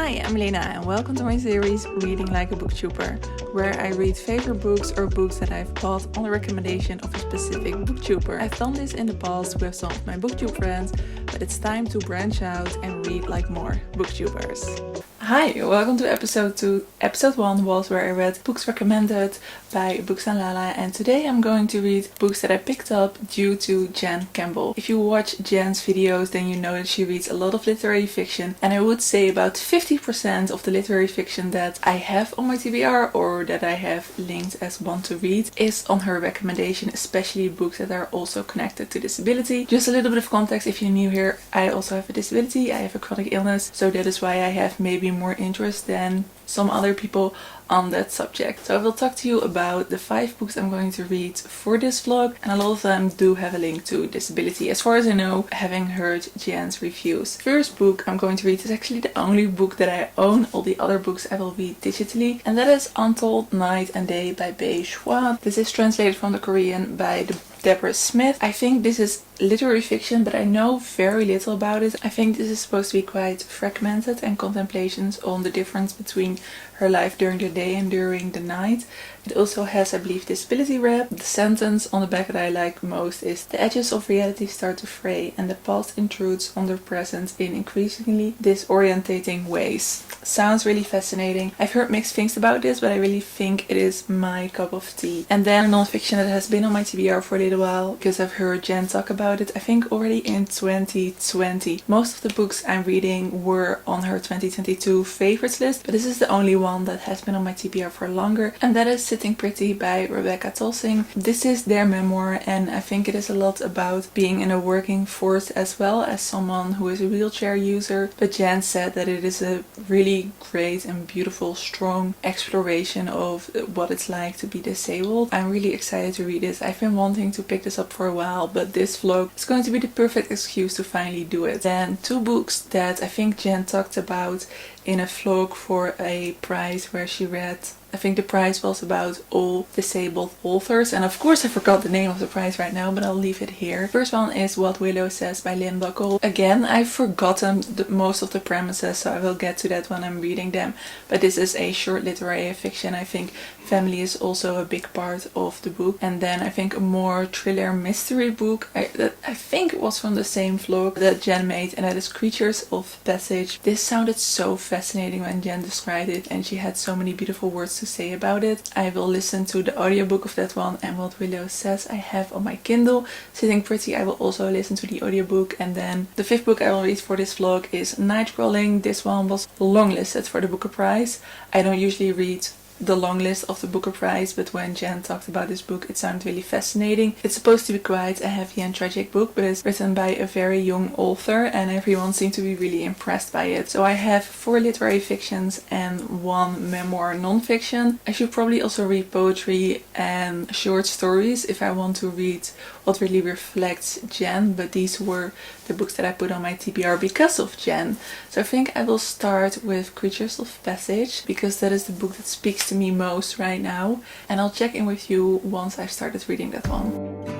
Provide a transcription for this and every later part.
Hi, I'm Milena and welcome to my series Reading Like a BookTuber, where I read favorite books or books that I've bought on the recommendation of a specific BookTuber. I've done this in the past with some of my BookTube friends, but it's time to branch out and read like more BookTubers. Hi, welcome to episode 2. Episode 1 was where I read books recommended by Books and Lala, and today I'm going to read books that I picked up due to Jen Campbell. If you watch Jen's videos, then you know that she reads a lot of literary fiction, and I would say about 50% of the literary fiction that I have on my TBR or that I have linked as one to read is on her recommendation, especially books that are also connected to disability. Just a little bit of context if you're new here, I also have a disability, I have a chronic illness, so that is why I have maybe more interest than some other people on that subject. So I will talk to you about the 5 books I'm going to read for this vlog, and a lot of them do have a link to disability as far as I know, having heard Jen's reviews. First book I'm going to read is actually the only book that I own. All the other books I will read digitally, and that is Untold Night and Day by Bae Suah. This is translated from the Korean by Deborah Smith. I think this is literary fiction, but I know very little about it. I think this is supposed to be quite fragmented and contemplations on the difference between her life during the day and during the night. It also has, I believe, disability rep. The sentence on the back that I like most is: "The edges of reality start to fray and the past intrudes on the present in increasingly disorientating ways." Sounds really fascinating. I've heard mixed things about this, but I really think it is my cup of tea. And then non-fiction that has been on my TBR for a little while, because I've heard Jen talk about it, I think already in 2020. Most of the books I'm reading were on her 2022 favorites list, but this is the only one that has been on my TBR for longer, and that is Sitting Pretty by Rebekah Taussig. This is their memoir, and I think it is a lot about being in a working force as well as someone who is a wheelchair user. But Jen said that it is a really great and beautiful, strong exploration of what it's like to be disabled. I'm really excited to read this. I've been wanting to pick this up for a while, but this vlog is going to be the perfect excuse to finally do it. Then 2 books that I think Jen talked about in a vlog for a prize where she read, I think the prize was about all disabled authors, and of course I forgot the name of the prize right now, but I'll leave it here. First one is What Willow Says by Lynn Buckle. Again, I've forgotten most of the premises, so I will get to that when I'm reading them, but this is a short literary fiction. I think family is also a big part of the book. And then I think a more thriller mystery book that I think was from the same vlog that Jen made, and that is Creatures of Passage. This sounded so fascinating when Jen described it, and she had so many beautiful words to say about it. I will listen to the audiobook of that one, and What Willow Says I have on my Kindle. Sitting Pretty I will also listen to the audiobook. And then the 5th book I will read for this vlog is Nightcrawling. This one was longlisted for the Booker Prize. I don't usually read the long list of the Booker Prize, but when Jen talked about this book it sounded really fascinating. It's supposed to be quite a heavy and tragic book, but it's written by a very young author and everyone seemed to be really impressed by it. So I have 4 literary fictions and 1 memoir non-fiction. I should probably also read poetry and short stories if I want to read what really reflects Jen, but these were the books that I put on my TBR because of Jen. So I think I will start with Creatures of Passage because that is the book that speaks to me most right now, and I'll check in with you once I've started reading that one.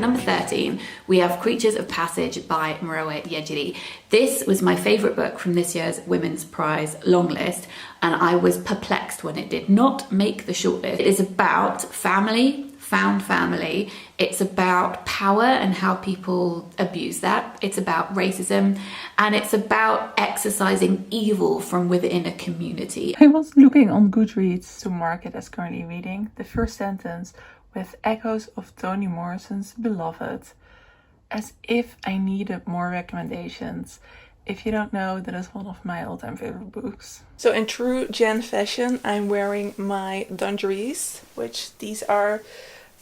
Number 13, we have Creatures of Passage by Morowa Yejidé. This was my favourite book from this year's Women's Prize longlist, and I was perplexed when it did not make the shortlist. It is about family, found family. It's about power and how people abuse that. It's about racism, and it's about exercising evil from within a community. I was looking on Goodreads to mark it as currently reading. The first sentence with echoes of Toni Morrison's Beloved. As if I needed more recommendations. If you don't know, that is one of my all-time favorite books. So in true Jen fashion, I'm wearing my dungarees, which these are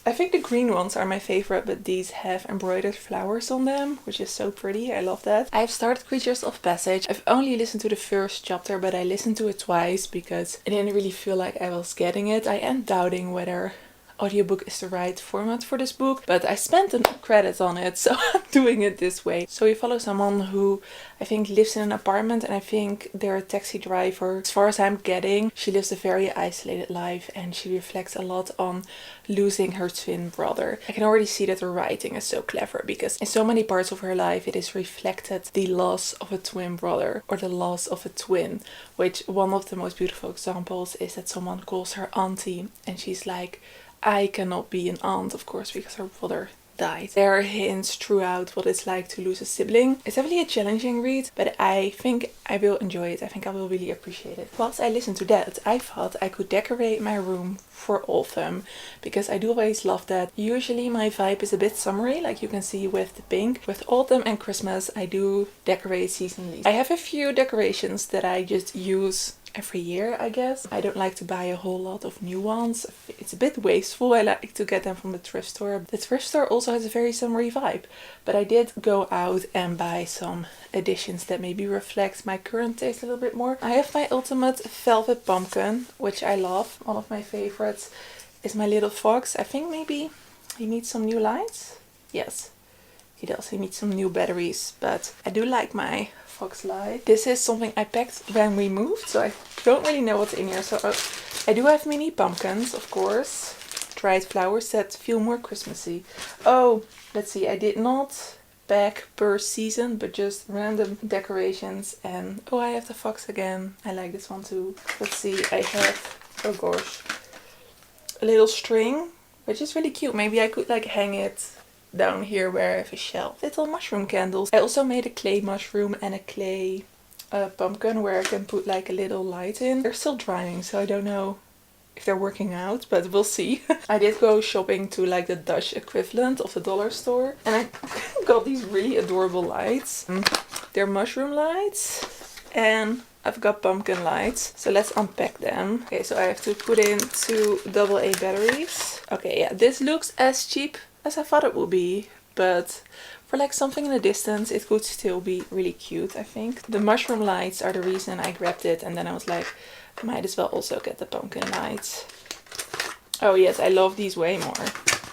I think the green ones are my favorite, but these have embroidered flowers on them, which is so pretty. I love that. I've started Creatures of Passage. I've only listened to the first chapter, but I listened to it twice because I didn't really feel like I was getting it. I am doubting whether audiobook is the right format for this book, but I spent the credits on it, so I'm doing it this way. So we follow someone who I think lives in an apartment, and I think they're a taxi driver. As far as I'm getting, she lives a very isolated life, and she reflects a lot on losing her twin brother. I can already see that the writing is so clever, because in so many parts of her life it is reflected the loss of a twin brother or the loss of a twin, which one of the most beautiful examples is that someone calls her auntie, and she's like, I cannot be an aunt, of course, because her brother died. There are hints throughout what it's like to lose a sibling. It's definitely a challenging read, but I think I will enjoy it. I think I will really appreciate it. Whilst I listened to that, I thought I could decorate my room for autumn, because I do always love that. Usually my vibe is a bit summery, like you can see with the pink. With autumn and Christmas, I do decorate seasonally. I have a few decorations that I just use every year, I guess. I don't like to buy a whole lot of new ones. It's a bit wasteful. I like to get them from the thrift store. The thrift store also has a very summery vibe, but I did go out and buy some additions that maybe reflect my current taste a little bit more. I have my ultimate velvet pumpkin, which I love. One of my favorites is my little fox. I think maybe he needs some new lights. Yes, he does. He needs some new batteries, but I do like my fox light. This is something I packed when we moved, so I don't really know what's in here. So I do have mini pumpkins, of course, dried flowers that feel more Christmassy. Oh, let's see, I did not pack per season, but just random decorations. And oh, I have the fox again. I like this one too. Let's see, I have, oh gosh, a little string, which is really cute. Maybe I could like hang it down here where I have a shelf. Little mushroom candles. I also made a clay mushroom and a clay pumpkin where I can put like a little light in. They're still drying, so I don't know if they're working out, but we'll see. I did go shopping to like the Dutch equivalent of the dollar store, and I got these really adorable lights. They're mushroom lights, and I've got pumpkin lights. So let's unpack them. Okay, so I have to put in 2 AA batteries. Okay, yeah, this looks as cheap as I thought it would be, but for like something in the distance it could still be really cute, I think. The mushroom lights are the reason I grabbed it, and then I was like, might as well also get the pumpkin lights. Oh yes, I love these way more.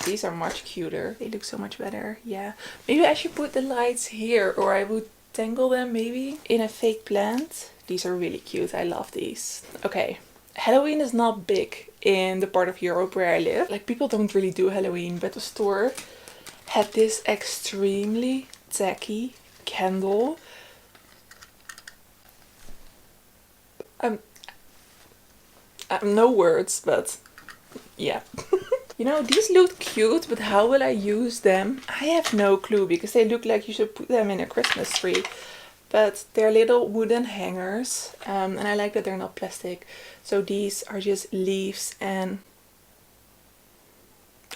These are much cuter. They look so much better. Yeah, maybe I should put the lights here, or I would tangle them maybe in a fake plant. These are really cute. I love these. Okay, Halloween is not big in the part of Europe where I live. Like, people don't really do Halloween, but the store had this extremely tacky candle. No words, but yeah. You know, these look cute, but how will I use them? I have no clue, because they look like you should put them in a Christmas tree. But they're little wooden hangers, and I like that they're not plastic. So these are just leaves and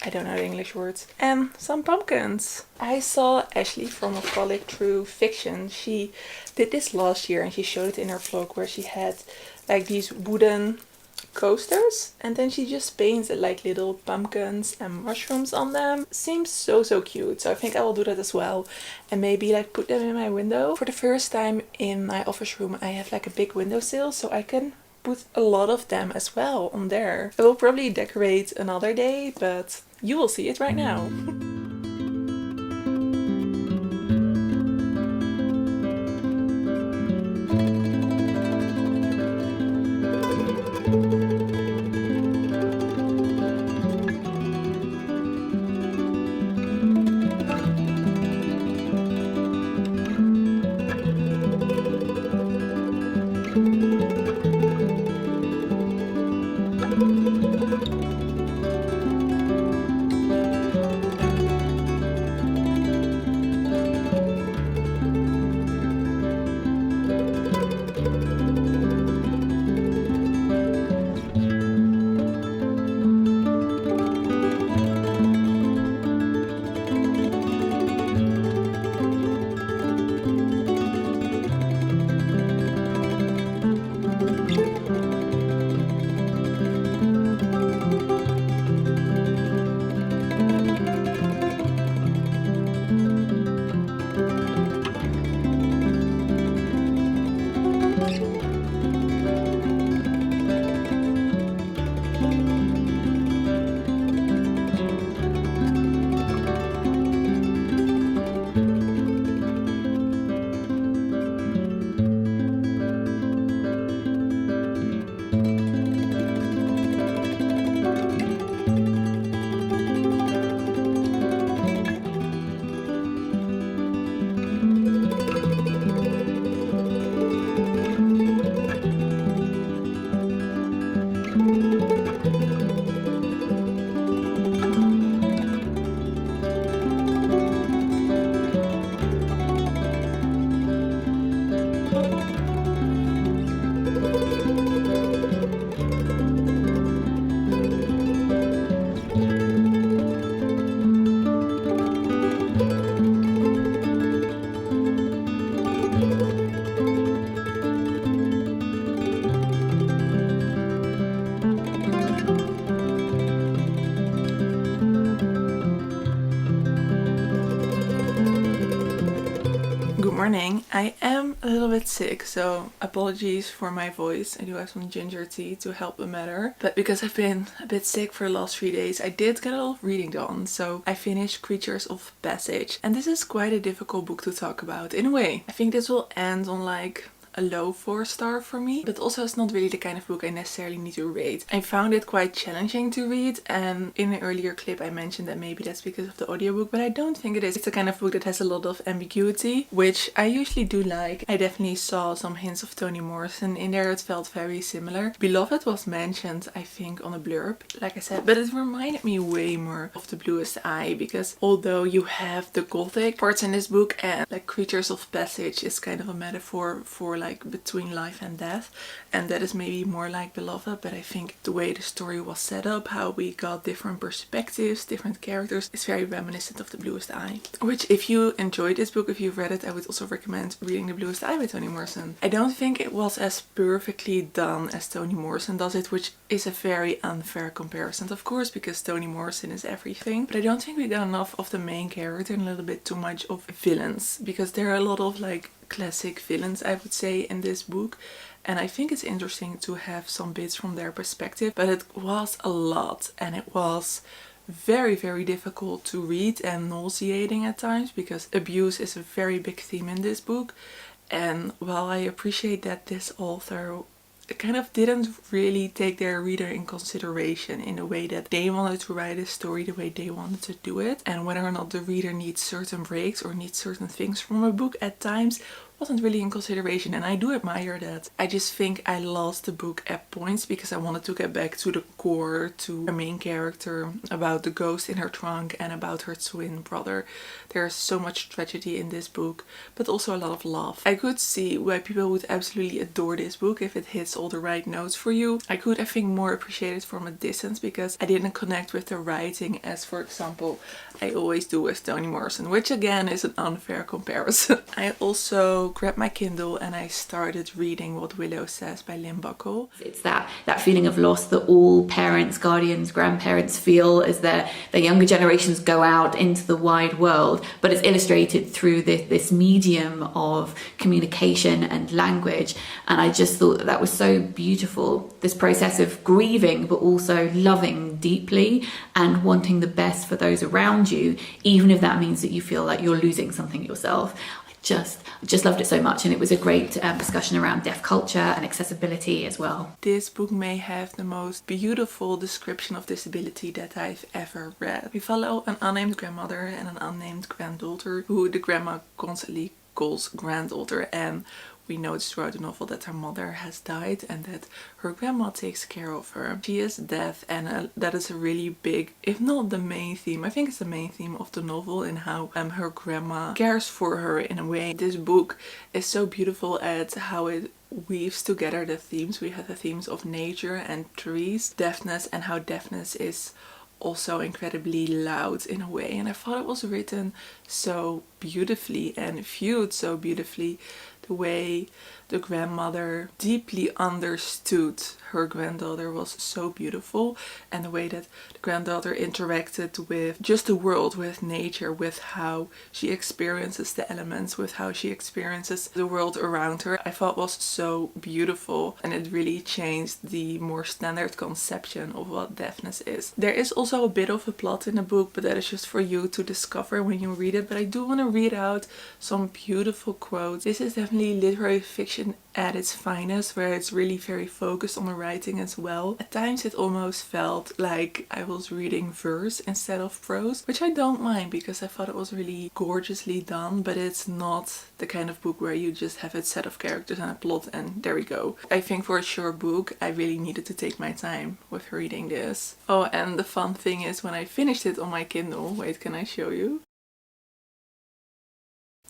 I don't know the English words. And some pumpkins. I saw Ashley from a colleague through fiction. She did this last year and she showed it in her vlog, where she had like these wooden coasters, and then she just painted like little pumpkins and mushrooms on them. Seems so cute, so I think I will do that as well, and maybe like put them in my window. For the first time in my office room I have like a big windowsill, so I can put a lot of them as well on there. I will probably decorate another day, but you will see it right now. morning. I am a little bit sick, so apologies for my voice. I do have some ginger tea to help the matter. But because I've been a bit sick for the last 3 days, I did get a lot of reading done. So I finished Creatures of Passage. And this is quite a difficult book to talk about in a way. I think this will end on like a low 4-star for me, but also it's not really the kind of book I necessarily need to rate. I found it quite challenging to read, and in an earlier clip I mentioned that maybe that's because of the audiobook, but I don't think it is. It's the kind of book that has a lot of ambiguity, which I usually do like. I definitely saw some hints of Toni Morrison in there. It felt very similar. Beloved was mentioned, I think, on a blurb, like I said, but it reminded me way more of The Bluest Eye, because although you have the gothic parts in this book, and like Creatures of Passage is kind of a metaphor for like between life and death, and that is maybe more like Beloved, but I think the way the story was set up, how we got different perspectives, different characters, is very reminiscent of The Bluest Eye. Which, if you enjoyed this book, if you've read it, I would also recommend reading The Bluest Eye by Toni Morrison. I don't think it was as perfectly done as Toni Morrison does it, which is a very unfair comparison, of course, because Toni Morrison is everything, but I don't think we got enough of the main character and a little bit too much of villains, because there are a lot of like classic villains, I would say, in this book, and I think it's interesting to have some bits from their perspective, but it was a lot, and it was very, very difficult to read and nauseating at times, because abuse is a very big theme in this book. And while I appreciate that this author kind of didn't really take their reader in consideration in the way that they wanted to write a story, the way they wanted to do it, and whether or not the reader needs certain breaks or needs certain things from a book at times wasn't really in consideration, and I do admire that. I just think I lost the book at points because I wanted to get back to the core, to her main character, about the ghost in her trunk and about her twin brother. There's so much tragedy in this book, but also a lot of love. I could see why people would absolutely adore this book if it hits all the right notes for you. I could, I think, more appreciate it from a distance because I didn't connect with the writing as, for example, I always do with Toni Morrison, which again is an unfair comparison. I also grabbed my Kindle and I started reading What Willow Says by Lynn Buckle. It's that feeling of loss that all parents, guardians, grandparents feel as their younger generations go out into the wide world, but it's illustrated through this medium of communication and language. And I just thought that was so beautiful, this process of grieving but also loving deeply and wanting the best for those around you, even if that means that you feel like you're losing something yourself. Just loved it so much, and it was a great discussion around deaf culture and accessibility as well. This book may have the most beautiful description of disability that I've ever read. We follow an unnamed grandmother and an unnamed granddaughter who the grandma constantly calls granddaughter, and we notice throughout the novel that her mother has died and that her grandma takes care of her. She is deaf, and that is a really big, if not the main theme, I think it's the main theme of the novel, in how her grandma cares for her in a way. This book is so beautiful at how it weaves together the themes. We have the themes of nature and trees, deafness, and how deafness is also incredibly loud in a way. And I thought it was written so beautifully and viewed so beautifully. The way the grandmother deeply understood her granddaughter was so beautiful, and the way that the granddaughter interacted with just the world, with nature, with how she experiences the elements, with how she experiences the world around her, I thought was so beautiful, and it really changed the more standard conception of what deafness is. There is also a bit of a plot in the book, but that is just for you to discover when you read it. But I do want to read out some beautiful quotes. This is definitely literary fiction at its finest, where it's really very focused on the writing as well. At times it almost felt like I was reading verse instead of prose, which I don't mind because I thought it was really gorgeously done, but it's not the kind of book where you just have a set of characters and a plot and there we go. I think for a short book I really needed to take my time with reading this. Oh, and the fun thing is, when I finished it on my Kindle, wait, can I show you?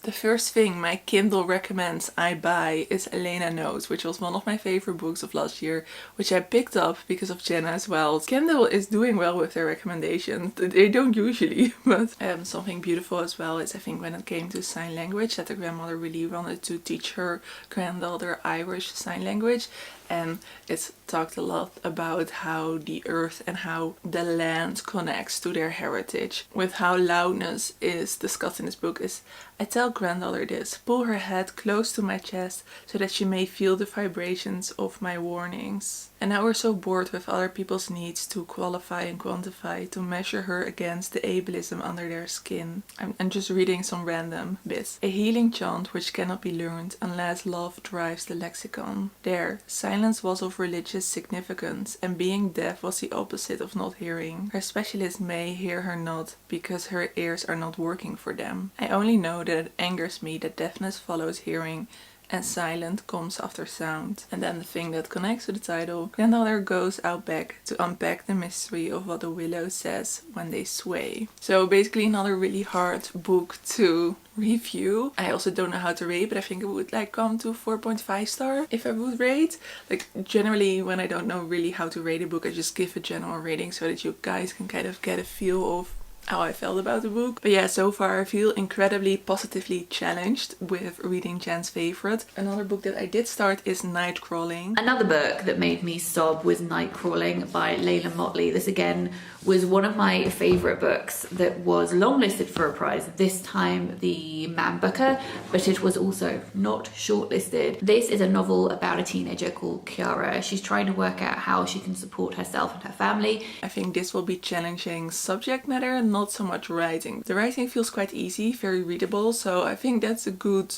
The first thing my Kindle recommends I buy is Elena Knows, which was one of my favorite books of last year, which I picked up because of Jenna as well. Kindle is doing well with their recommendations. They don't usually, but something beautiful as well is, I think, when it came to sign language, that the grandmother really wanted to teach her granddaughter Irish sign language. And it's talked a lot about how the earth and how the land connects to their heritage. With how loudness is discussed in this book is, I tell granddaughter this, pull her head close to my chest so that she may feel the vibrations of my warnings. And now we're so bored with other people's needs to qualify and quantify, to measure her against the ableism under their skin. I'm just reading some random bits. A healing chant which cannot be learned unless love drives the lexicon. There, silence was of religious significance, and being deaf was the opposite of not hearing. Her specialist may hear her not, because her ears are not working for them. I only know that it angers me that deafness follows hearing, and silent comes after sound. And then the thing that connects to the title, granddaughter goes out back to unpack the mystery of what the willow says when they sway. So basically another really hard book to review. I also don't know how to rate, but I think it would like come to 4.5 star if I would rate. Like generally when I don't know really how to rate a book, I just give a general rating so that you guys can kind of get a feel of how I felt about the book. But yeah, so far I feel incredibly positively challenged with reading Jan's favorite. Another book that I did start is Nightcrawling. Another book that made me sob was Nightcrawling by Leila Mottley. This again was one of my favourite books that was longlisted for a prize, this time the Man Booker, but it was also not shortlisted. This is a novel about a teenager called Kiara. She's trying to work out how she can support herself and her family. I think this will be challenging subject matter, not so much writing. The writing feels quite easy, very readable, so I think that's a good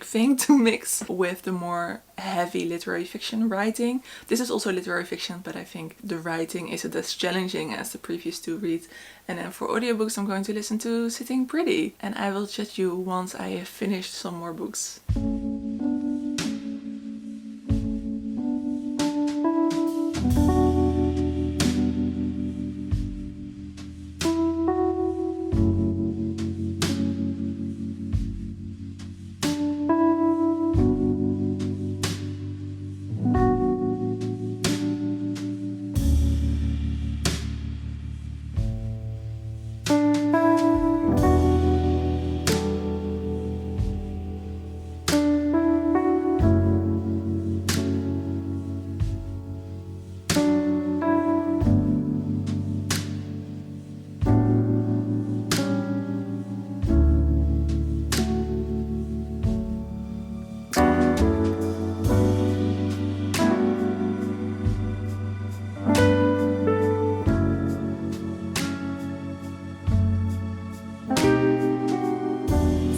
thing to mix with the more heavy literary fiction writing. This is also literary fiction, but I think the writing isn't as challenging as the previous two reads. And then for audiobooks I'm going to listen to Sitting Pretty, and I will chat you once I have finished some more books.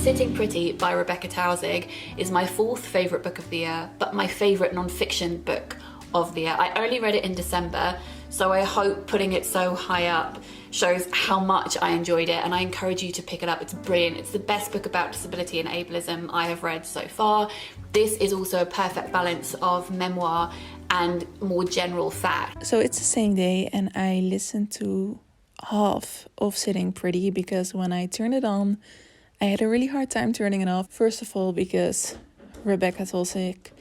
Sitting Pretty by Rebekah Taussig is my fourth favourite book of the year, but my favourite non-fiction book of the year. I only read it in December, so I hope putting it so high up shows how much I enjoyed it, and I encourage you to pick it up. It's brilliant. It's the best book about disability and ableism I have read so far. This is also a perfect balance of memoir and more general fact. So it's the same day and I listened to half of Sitting Pretty because when I turned it on, I had a really hard time turning it off. First of all, because Rebekah Taussig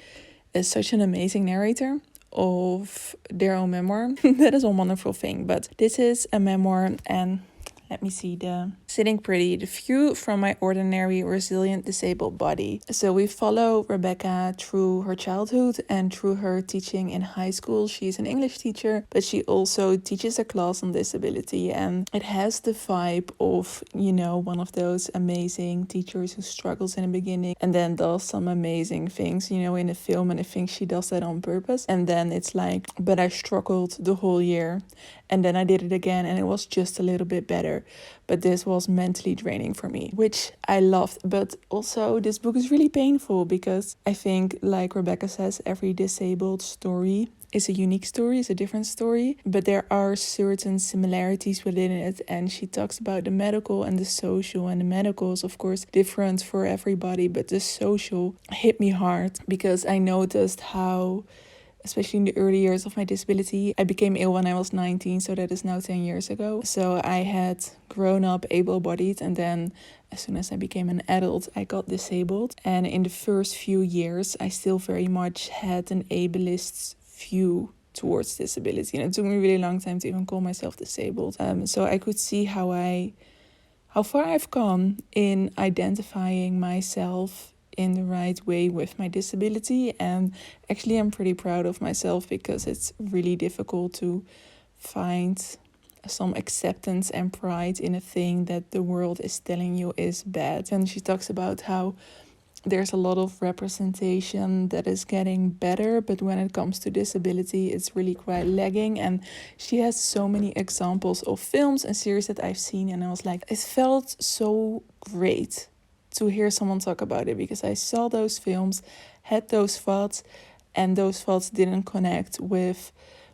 is such an amazing narrator of their own memoir. That is a wonderful thing. But this is a memoir, and let me see, the Sitting Pretty, the view from my ordinary, resilient, disabled body. So we follow Rebekah through her childhood and through her teaching in high school. She's an English teacher, but she also teaches a class on disability. And it has the vibe of, you know, one of those amazing teachers who struggles in the beginning and then does some amazing things, you know, in the film. And I think she does that on purpose. And then it's like, but I struggled the whole year. And then I did it again and it was just a little bit better. But this was mentally draining for me, which I loved. But also this book is really painful because I think, like Rebekah says, every disabled story is a unique story, is a different story. But there are certain similarities within it. And she talks about the medical and the social. And the medical is, of course, different for everybody. But the social hit me hard because I noticed how, especially in the early years of my disability, I became ill when I was 19, so that is now 10 years ago. So I had grown up able-bodied, and then as soon as I became an adult, I got disabled. And in the first few years, I still very much had an ableist view towards disability. And it took me a really long time to even call myself disabled. So I could see how far I've come in identifying myself in the right way with my disability. And actually I'm pretty proud of myself because it's really difficult to find some acceptance and pride in a thing that the world is telling you is bad. And she talks about how there's a lot of representation that is getting better, but when it comes to disability, it's really quite lagging. And she has so many examples of films and series that I've seen, and I was like, it felt so great to hear someone talk about it, because I saw those films, had those thoughts, and those thoughts didn't connect with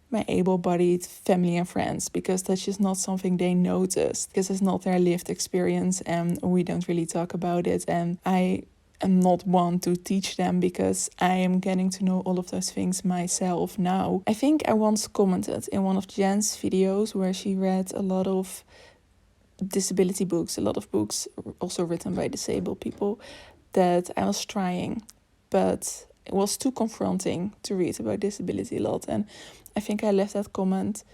my able-bodied family and friends, because that's just not something they noticed, because it's not their lived experience and we don't really talk about it. And I am not one to teach them, because I am getting to know all of those things myself now. I think I once commented in one of Jen's videos where she read a lot of disability books, a lot of books also written by disabled people, that I was trying, but it was too confronting to read about disability a lot. And I think I left that comment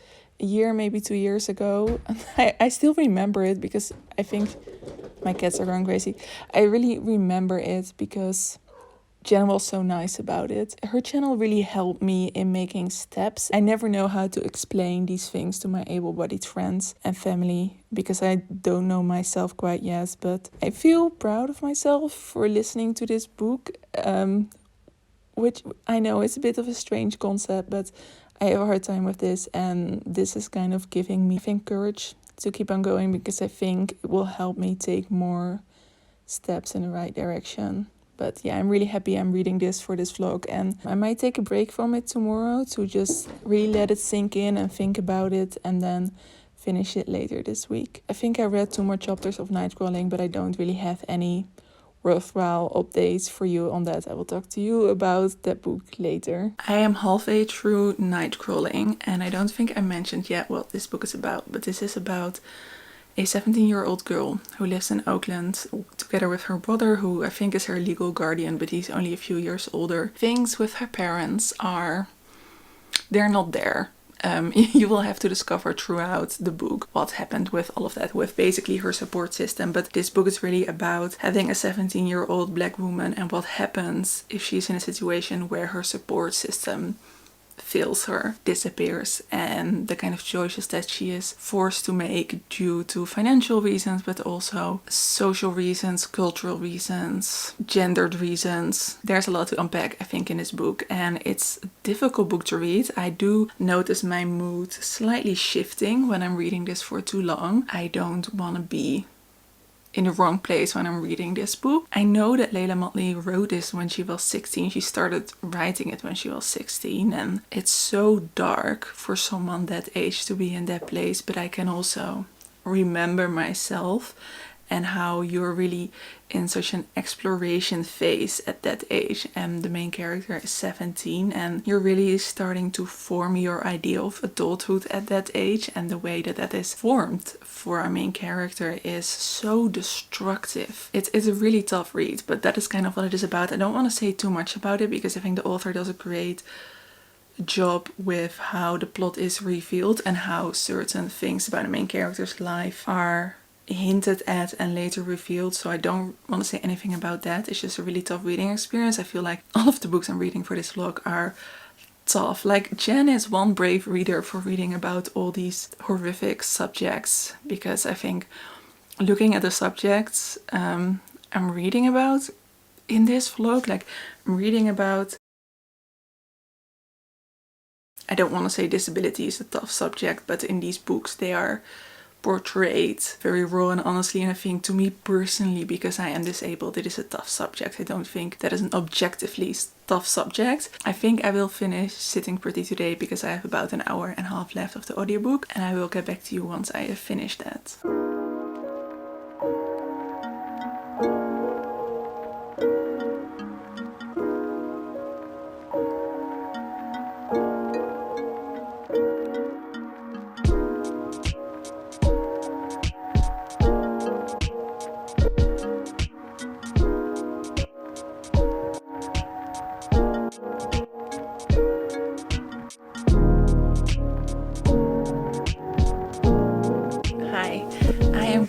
a year, maybe 2 years ago. And I still remember it because I think my cats are going crazy. I really remember it because Jen was so nice about it. Her channel really helped me in making steps. I never know how to explain these things to my able-bodied friends and family because I don't know myself quite yet. But I feel proud of myself for listening to this book, which I know is a bit of a strange concept, but I have a hard time with this, and this is kind of giving me, I think, courage to keep on going, because I think it will help me take more steps in the right direction. But yeah, I'm really happy I'm reading this for this vlog, and I might take a break from it tomorrow to just really let it sink in and think about it, and then finish it later this week. I think I read 2 more chapters of Nightcrawling, but I don't really have any worthwhile updates for you on that. I will talk to you about that book later. I am halfway through Nightcrawling, and I don't think I mentioned yet what this book is about, but this is about a 17-year-old girl who lives in Oakland together with her brother, who I think is her legal guardian, but he's only a few years older. Things with her parents they're not there. You will have to discover throughout the book what happened with all of that, with basically her support system. But this book is really about having a 17-year-old black woman and what happens if she's in a situation where her support system fails her, disappears, and the kind of choices that she is forced to make due to financial reasons, but also social reasons, cultural reasons, gendered reasons. There's a lot to unpack, I think, in this book, and it's a difficult book to read. I do notice my mood slightly shifting when I'm reading this for too long. I don't want to be in the wrong place when I'm reading this book. I know that Leila Mottley wrote this when she was 16. She started writing it when she was 16, and it's so dark for someone that age to be in that place. But I can also remember myself and how you're really in such an exploration phase at that age, and the main character is 17, and you're really starting to form your idea of adulthood at that age, and the way that that is formed for our main character is so destructive. It's a really tough read, but that is kind of what it is about. I don't want to say too much about it because I think the author does a great job with how the plot is revealed and how certain things about the main character's life are hinted at and later revealed, so I don't want to say anything about that. It's just a really tough reading experience. I feel like all of the books I'm reading for this vlog are tough. Like, Jen is one brave reader for reading about all these horrific subjects, because I think looking at the subjects I'm reading about in this vlog, like I'm reading about, I don't want to say disability is a tough subject, but in these books they are portrayed very raw and honestly, and I think to me personally, because I am disabled, it is a tough subject. I don't think that is an objectively tough subject. I think I will finish Sitting Pretty today because I have about an hour and a half left of the audiobook, and I will get back to you once I have finished that.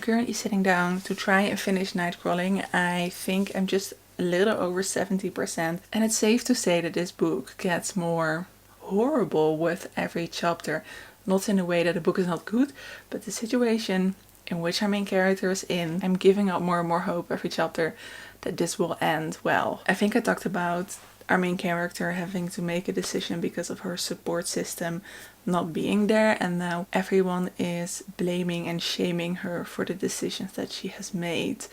Currently sitting down to try and finish Nightcrawling. I think I'm just a little over 70%. And it's safe to say that this book gets more horrible with every chapter. Not in a way that the book is not good, but the situation in which our main character is in, I'm giving up more and more hope every chapter that this will end well. I think I talked about our main character having to make a decision because of her support system not being there, and now everyone is blaming and shaming her for the decisions that she has made.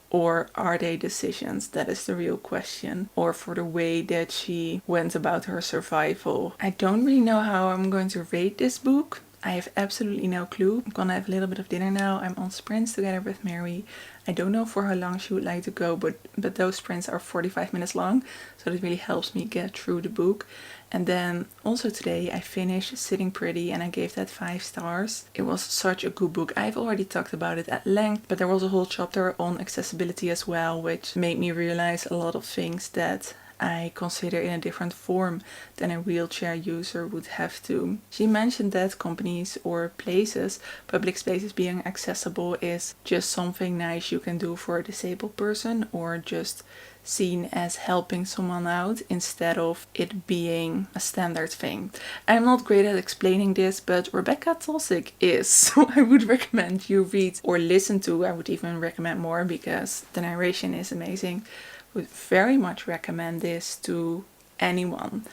Or are they decisions? That is the real question. Or for the way that she went about her survival. I don't really know how I'm going to rate this book. I have absolutely no clue. I'm gonna have a little bit of dinner now. I'm on sprints together with Mary. I don't know for how long she would like to go, but those sprints are 45 minutes long. So that really helps me get through the book. And then also today I finished Sitting Pretty and I gave that 5 stars. It was such a good book. I've already talked about it at length, but there was a whole chapter on accessibility as well, which made me realize a lot of things that I consider in a different form than a wheelchair user would have to. She mentioned that companies or places, public spaces being accessible is just something nice you can do for a disabled person, or just seen as helping someone out instead of it being a standard thing. I'm not great at explaining this, but Rebekah Taussig is, so I would recommend you read or listen to. I would even recommend more because the narration is amazing. Would very much recommend this to anyone.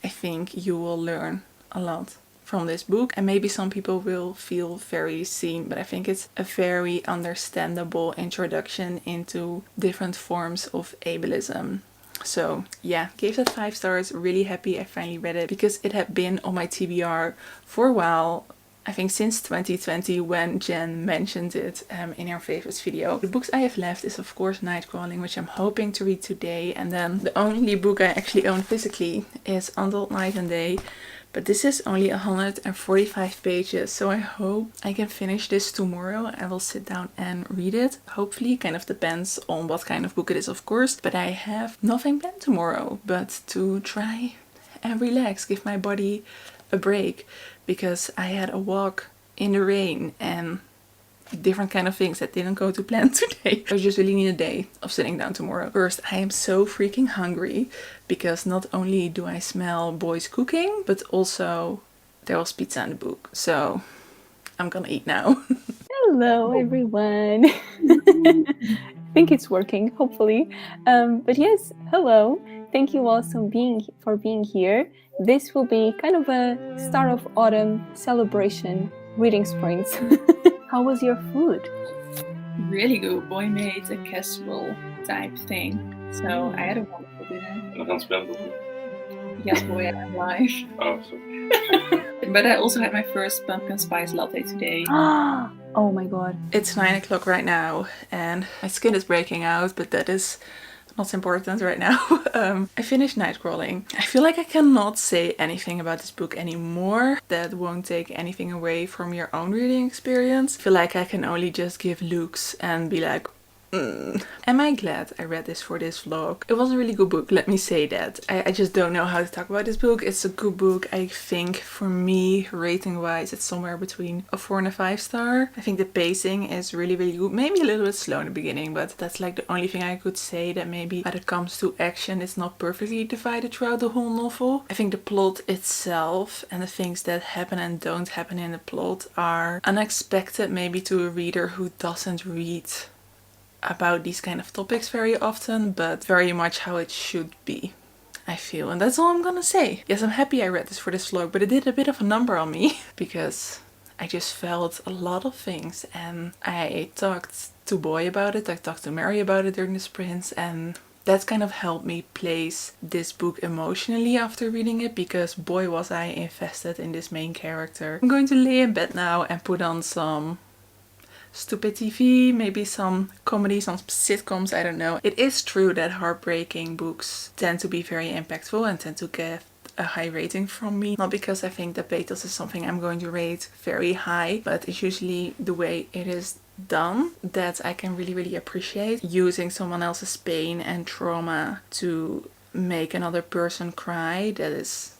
I think you will learn a lot from this book, and maybe some people will feel very seen, but I think it's a very understandable introduction into different forms of ableism. So yeah, gave that 5 stars. Really happy I finally read it because it had been on my TBR for a while. I think since 2020 when Jen mentioned it in her favorites video. The books I have left is of course Nightcrawling, which I'm hoping to read today. And then the only book I actually own physically is Untold Night and Day. But this is only 145 pages, so I hope I can finish this tomorrow. I will sit down and read it. Hopefully, kind of depends on what kind of book it is, of course. But I have nothing planned tomorrow but to try and relax, give my body a break. Because I had a walk in the rain and different kind of things that didn't go to plan today. I just really need a day of sitting down tomorrow. First, I am so freaking hungry because not only do I smell boys cooking, but also there was pizza in the book. So I'm gonna eat now. Hello everyone. I think it's working, hopefully. But yes, hello. Thank you all for being here. This will be kind of a start of autumn celebration reading sprints. How was your food? Really good. Boy made a casserole type thing. So I had a wonderful dinner. En dan spelen we. Yes, boy, I'm live. Oh, sorry. But I also had my first pumpkin spice latte today. Oh my god. It's 9 o'clock right now and my skin is breaking out, but that is not important right now. I finished Nightcrawling. I feel like I cannot say anything about this book anymore. That won't take anything away from your own reading experience. I feel like I can only just give looks and be like, Am I glad I read this for this vlog? It was a really good book, let me say that. I just don't know how to talk about this book. It's a good book. I think for me, rating wise, it's somewhere between a 4 and a 5 star. I think the pacing is really, really good. Maybe a little bit slow in the beginning, but that's like the only thing I could say, that maybe when it comes to action, it's not perfectly divided throughout the whole novel. I think the plot itself and the things that happen and don't happen in the plot are unexpected maybe to a reader who doesn't read about these kind of topics very often, but very much how it should be, I feel. And that's all I'm gonna say. Yes, I'm happy I read this for this vlog, but it did a bit of a number on me because I just felt a lot of things, and I talked to Boy about it, I talked to Mary about it during the sprints, and that kind of helped me place this book emotionally after reading it, because boy was I invested in this main character. I'm going to lay in bed now and put on some stupid TV, maybe some comedy, some sitcoms, I don't know. It is true that heartbreaking books tend to be very impactful and tend to get a high rating from me. Not because I think that Bae Suah is something I'm going to rate very high, but it's usually the way it is done that I can really, really appreciate. Using someone else's pain and trauma to make another person cry, that is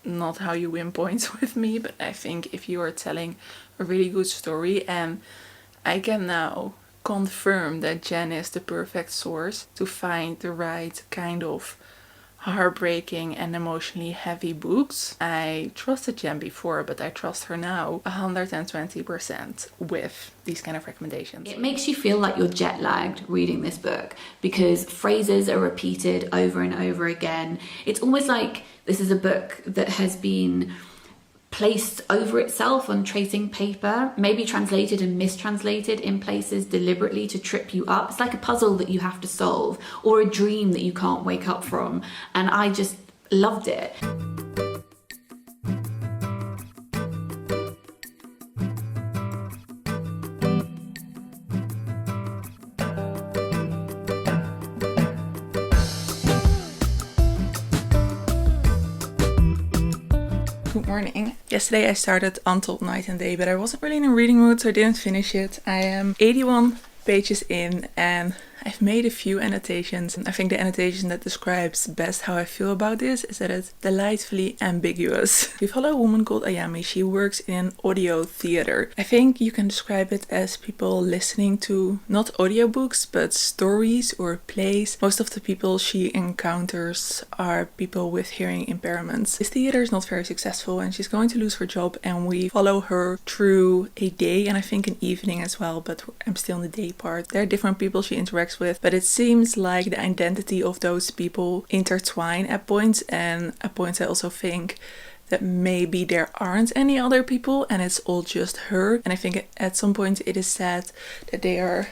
not how you win points with me. But I think if you are telling a really good story, and I can now confirm that Jen is the perfect source to find the right kind of heartbreaking and emotionally heavy books. I trusted Jen before, but I trust her now 120% with these kind of recommendations. It makes you feel like you're jet lagged reading this book because phrases are repeated over and over again. It's almost like this is a book that has been placed over itself on tracing paper, maybe translated and mistranslated in places deliberately to trip you up. It's like a puzzle that you have to solve or a dream that you can't wake up from. And I just loved it. Good morning. Yesterday I started Untold Night and Day, but I wasn't really in a reading mood, so I didn't finish it. I am 81 pages in and I've made a few annotations. I think the annotation that describes best how I feel about this is that it's delightfully ambiguous. We follow a woman called Ayami. She works in audio theater. I think you can describe it as people listening to not audiobooks but stories or plays. Most of the people she encounters are people with hearing impairments. This theater is not very successful and she's going to lose her job, and we follow her through a day and I think an evening as well, but I'm still in the day part. There are different people she interacts with, but it seems like the identity of those people intertwine at points, and at points I also think that maybe there aren't any other people and it's all just her. And I think at some point it is said that they are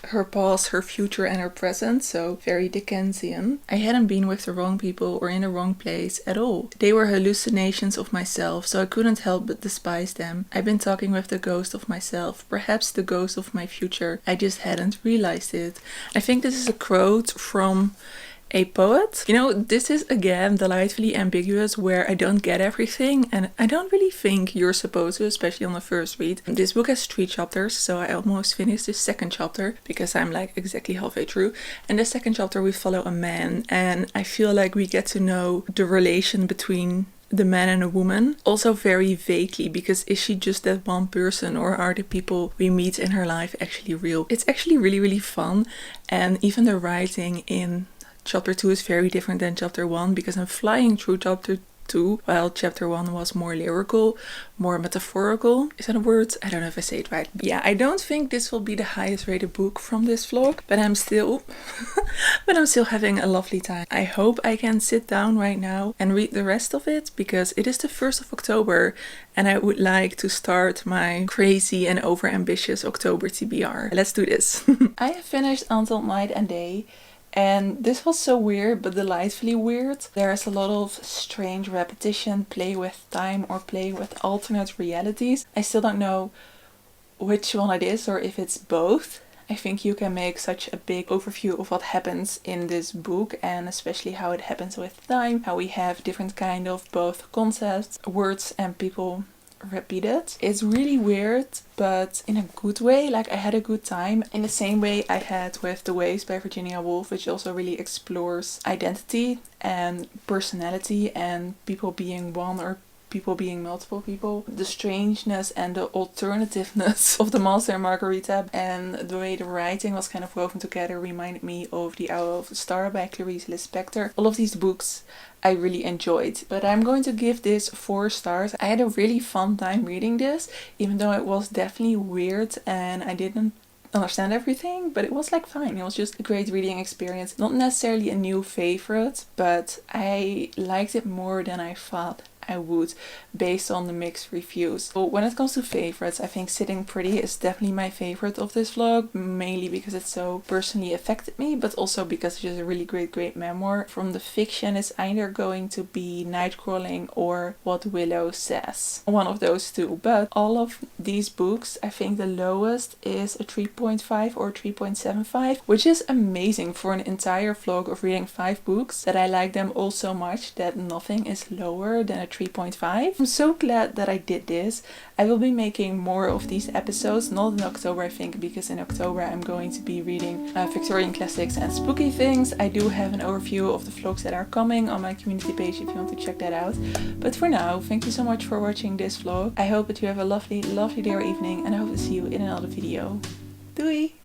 her past, her future and her present, so very Dickensian. I hadn't been with the wrong people or in the wrong place at all. They were hallucinations of myself, so I couldn't help but despise them. I've been talking with the ghost of myself, perhaps the ghost of my future. I just hadn't realized it. I think this is a quote from a poet. You know, this is again delightfully ambiguous, where I don't get everything and I don't really think you're supposed to, especially on the first read. This book has 3 chapters, so I almost finished the second chapter because I'm like exactly halfway through. In the second chapter we follow a man and I feel like we get to know the relation between the man and a woman, also very vaguely, because is she just that one person or are the people we meet in her life actually real? It's actually really fun, and even the writing in Chapter 2 is very different than Chapter 1 because I'm flying through Chapter 2 while Chapter 1 was more lyrical, more metaphorical. Is that a word? I don't know if I say it right. But yeah, I don't think this will be the highest rated book from this vlog, but I'm still having a lovely time. I hope I can sit down right now and read the rest of it because it is the 1st of October and I would like to start my crazy and overambitious October TBR. Let's do this. I have finished Untold Night and Day. And this was so weird, but delightfully weird. There's a lot of strange repetition, play with time or play with alternate realities. I still don't know which one it is or if it's both. I think you can make such a big overview of what happens in this book and especially how it happens with time. How we have different kind of both concepts, words and people repeated. It's really weird, but in a good way. Like I had a good time in the same way I had with The Waves by Virginia Woolf, which also really explores identity and personality and people being one or people being multiple people. The strangeness and the alternativeness of the Monster and Margarita and the way the writing was kind of woven together reminded me of The Hour of the Star by Clarice Lispector. All of these books I really enjoyed, but I'm going to give this 4 stars. I had a really fun time reading this, even though it was definitely weird and I didn't understand everything, but it was like fine. It was just a great reading experience. Not necessarily a new favorite, but I liked it more than I thought I would based on the mixed reviews. So when it comes to favorites, I think Sitting Pretty is definitely my favorite of this vlog, mainly because it so personally affected me, but also because it's just a really great memoir. From the fiction, it's either going to be Nightcrawling or What Willow Says. One of those two. But all of these books, I think the lowest is a 3.5 or 3.75, which is amazing for an entire vlog of reading 5 books, that I like them all so much that nothing is lower than a 3.5. I'm so glad that I did this. I will be making more of these episodes, not in October I think, because in October I'm going to be reading Victorian classics and spooky things. I do have an overview of the vlogs that are coming on my community page if you want to check that out. But for now, thank you so much for watching this vlog. I hope that you have a lovely day or evening, and I hope to see you in another video. Doei!